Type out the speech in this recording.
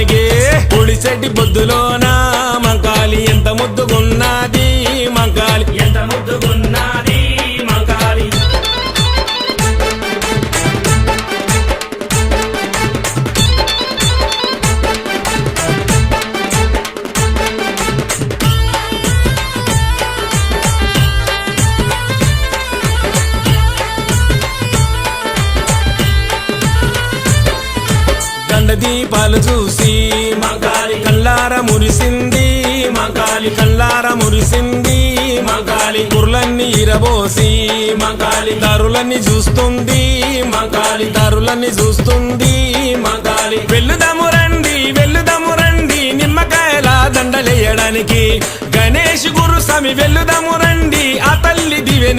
దండలేయడానికి పొడిసెట్టి బొద్దులోన మంకాలి ఎంత ముద్దుగున్నది మంకాలి ఎంత ముద్దుగున్నది మంకాలి దీపాలు చూసి మంకాలి కల్లార మురిసింది మంకాలి కల్లార మురిసింది మంకాలి కుర్లన్నీ ఇరబోసి మంకాలి దారులన్నీ చూస్తుంది మంకాలి దారులన్నీ చూస్తుంది మంకాలి వెళ్లుదాము రండి నిమ్మకాయల దండలేయడానికి గణేష్ గురుస్వామి వెళ్లుదాము రండి